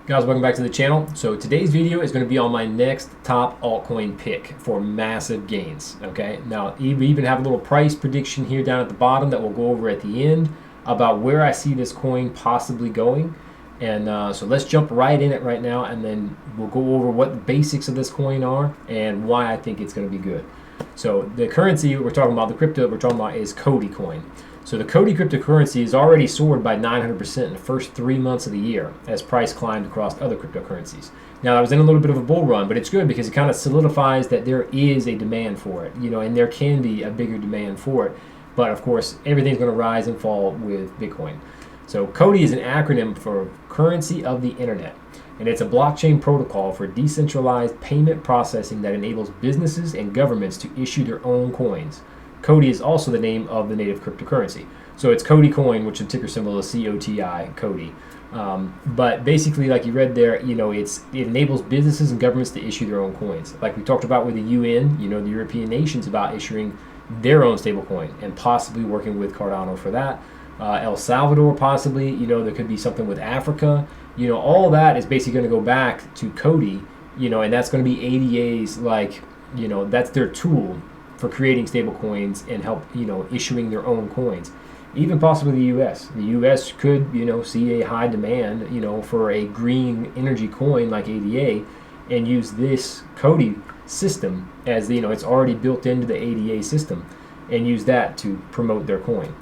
Guys, welcome back to the channel. So today's video is going to be on my next top altcoin pick for massive gains. Okay, now we even have a little price prediction here down at the bottom that we'll go over at the end about where I see this coin possibly going. And so let's jump right in it right now, and then we'll go over what the basics of this coin are and why I think it's going to be good. So the currency we're talking about, the crypto we're talking about, is Cody coin. So the Cody cryptocurrency has already soared by 900% in the first 3 months of the year as price climbed across other cryptocurrencies. Now, I was in a little bit of a bull run, but it's good because it kind of solidifies that there is a demand for it, and there can be a bigger demand for it. But of course, everything's going to rise and fall with Bitcoin. So Cody is an acronym for Currency of the Internet, and it's a blockchain protocol for decentralized payment processing that enables businesses and governments to issue their own coins. Cody is also the name of the native cryptocurrency. So it's Cody coin, which the ticker symbol is COTI, Cody. But basically, like you read there, it enables businesses and governments to issue their own coins. Like we talked about with the UN, the European nations, about issuing their own stablecoin and possibly working with Cardano for that. El Salvador possibly, there could be something with Africa. All that is basically going to go back to Cody, and that's going to be ADA's, that's their tool for creating stable coins and help, issuing their own coins. Even possibly the U.S. The U.S. could, see a high demand, for a green energy coin like ADA and use this Cody system as, it's already built into the ADA system, and use that to promote their coin.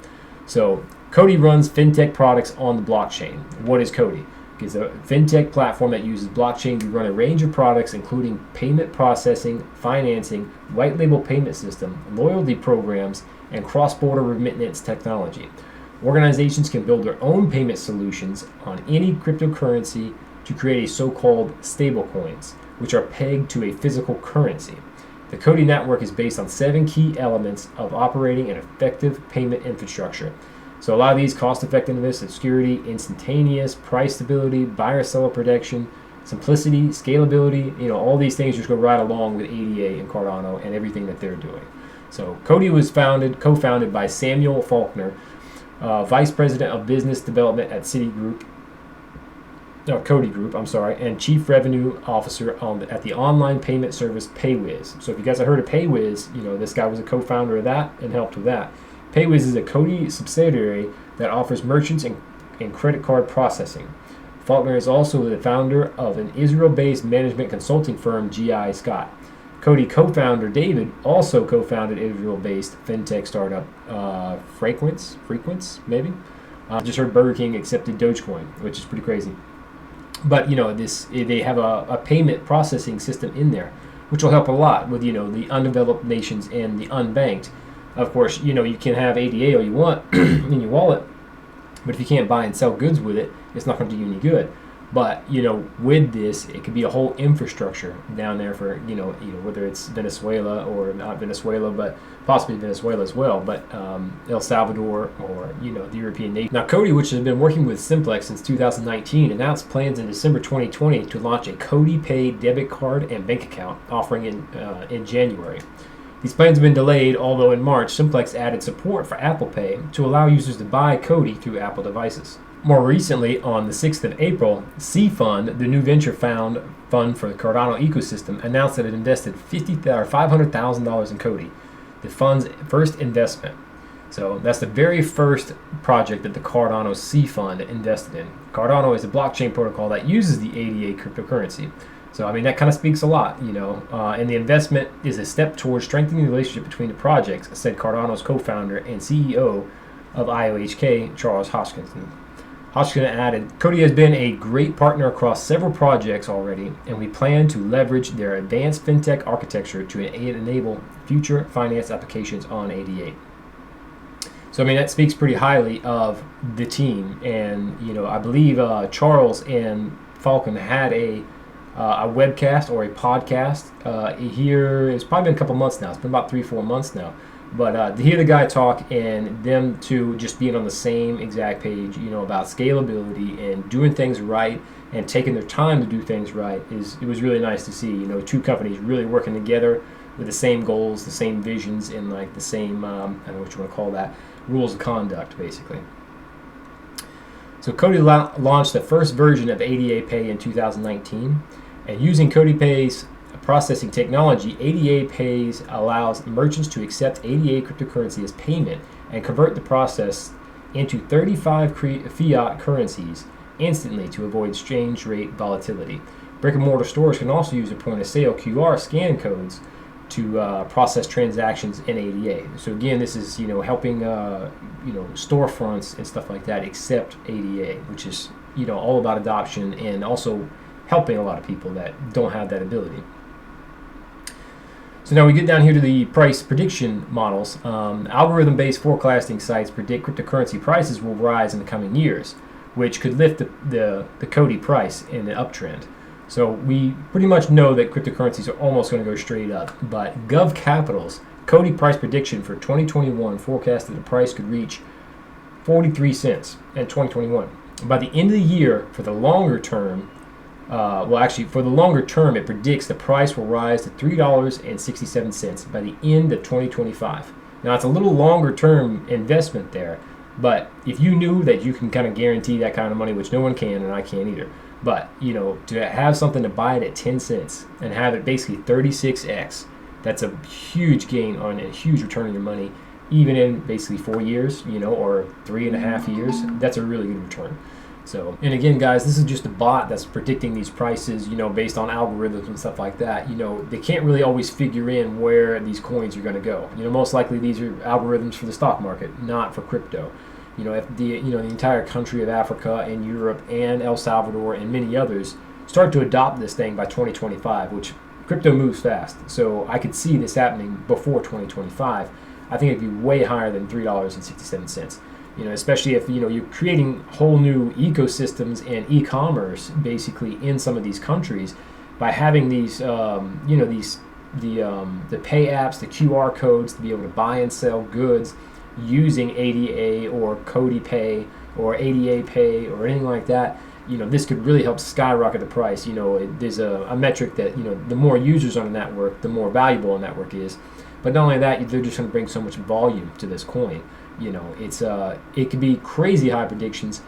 So Cody runs fintech products on the blockchain. What is Cody? It's a fintech platform that uses blockchain to run a range of products, including payment processing, financing, white label payment system, loyalty programs, and cross-border remittance technology. Organizations can build their own payment solutions on any cryptocurrency to create a so-called stablecoins, which are pegged to a physical currency. The Cody network is based on 7 key elements of operating an effective payment infrastructure. So a lot of these: cost effectiveness, security, instantaneous, price stability, buyer-seller protection, simplicity, scalability, all these things just go right along with ADA and Cardano and everything that they're doing. So Cody was co-founded by Samuel Faulkner, Vice President of Business Development at Cody Group, and Chief Revenue Officer at the online payment service PayWiz. So if you guys have heard of PayWiz, this guy was a co-founder of that and helped with that. PayWiz is a Cody subsidiary that offers merchants and credit card processing. Faulkner is also the founder of an Israel-based management consulting firm, G.I. Scott. Cody co-founder David also co-founded Israel-based fintech startup Frequence, maybe. Just heard Burger King accepted Dogecoin, which is pretty crazy. But they have a payment processing system in there, which will help a lot with the undeveloped nations and the unbanked. Of course, you can have ADA all you want in your wallet, but if you can't buy and sell goods with it, it's not going to do you any good. But with this, it could be a whole infrastructure down there for whether it's Venezuela or not Venezuela, but possibly Venezuela as well, but El Salvador or the European nation. Now Cody, which has been working with Simplex since 2019, announced plans in December 2020 to launch a Cody Pay debit card and bank account offering in January. These plans have been delayed, although in March, Simplex added support for Apple Pay to allow users to buy Cody through Apple devices. More recently, on the 6th of April, C-Fund, the new venture fund for the Cardano ecosystem, announced that it invested $500,000 in Cody, the fund's first investment. So that's the very first project that the Cardano C-Fund invested in. Cardano is a blockchain protocol that uses the ADA cryptocurrency. So, that kind of speaks a lot, and the investment is a step towards strengthening the relationship between the projects, said Cardano's co-founder and CEO of IOHK, Charles Hoskinson. Hoskinson added, Cody has been a great partner across several projects already, and we plan to leverage their advanced fintech architecture to enable future finance applications on ADA. So, that speaks pretty highly of the team, and, I believe Charles and Falcon had a webcast or a podcast here. It's probably been a couple months now. It's been about 3-4 months now. But to hear the guy talk and them two just being on the same exact page, about scalability and doing things right and taking their time to do things right, it was really nice to see. Two companies really working together with the same goals, the same visions, and the same I don't know what you want to call that, rules of conduct, basically. So Cody launched the first version of ADA Pay in 2019, and using Cody Pay's processing technology, ADA Pays allows merchants to accept ADA cryptocurrency as payment and convert the process into 35 fiat currencies instantly to avoid exchange rate volatility. Brick and mortar stores can also use their point of sale QR scan codes to process transactions in ADA. So again, this is helping storefronts and stuff like that accept ADA, which is all about adoption and also helping a lot of people that don't have that ability. So now we get down here to the price prediction models. Algorithm-based forecasting sites predict cryptocurrency prices will rise in the coming years, which could lift the Cody price in the uptrend. So we pretty much know that cryptocurrencies are almost going to go straight up, but Gov Capital's Cody price prediction for 2021 forecasted the price could reach 43 cents in 2021. By the end of the year, for the longer term, for the longer term, it predicts the price will rise to $3.67 by the end of 2025. Now, it's a little longer term investment there, but if you knew that you can kind of guarantee that kind of money, which no one can, and I can't either, but to have something to buy it at 10 cents and have it basically 36x, that's a huge gain on a huge return on your money, even in basically 4 years, or 3.5 years. That's a really good return. So, and again, guys, this is just a bot that's predicting these prices, based on algorithms and stuff like that. They can't really always figure in where these coins are going to go. Most likely these are algorithms for the stock market, not for crypto. If the entire country of Africa and Europe and El Salvador and many others start to adopt this thing by 2025, which crypto moves fast. So I could see this happening before 2025. I think it'd be way higher than $3.67. Especially if you're creating whole new ecosystems and e-commerce basically in some of these countries by having these the pay apps, the QR codes to be able to buy and sell goods using ADA or Cody Pay or ADA Pay or anything like that. This could really help skyrocket the price. There's a metric that the more users on a network, the more valuable a network is. But not only that, they're just going to bring so much volume to this coin. It could be crazy high predictions.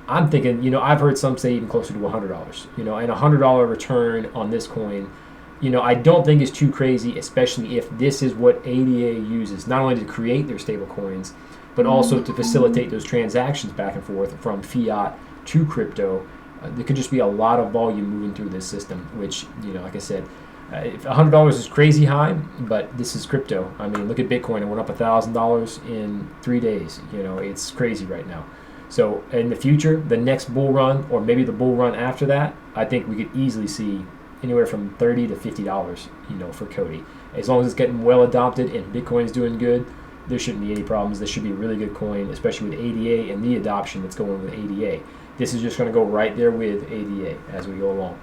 I'm thinking, I've heard some say even closer to $100, and $100 return on this coin, I don't think is too crazy, especially if this is what ADA uses, not only to create their stable coins, but also to facilitate those transactions back and forth from fiat to crypto. There could just be a lot of volume moving through this system, which, like I said, if $100 is crazy high, but this is crypto. I mean, look at Bitcoin. It went up $1,000 in 3 days. It's crazy right now. So in the future, the next bull run, or maybe the bull run after that, I think we could easily see anywhere from $30 to $50, for Cody. As long as it's getting well adopted and Bitcoin's doing good, there shouldn't be any problems. This should be a really good coin, especially with ADA and the adoption that's going with ADA. This is just going to go right there with ADA as we go along.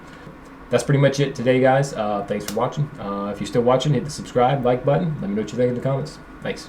That's pretty much it today, guys. Thanks for watching. If you're still watching, hit the subscribe, like button. Let me know what you think in the comments. Thanks.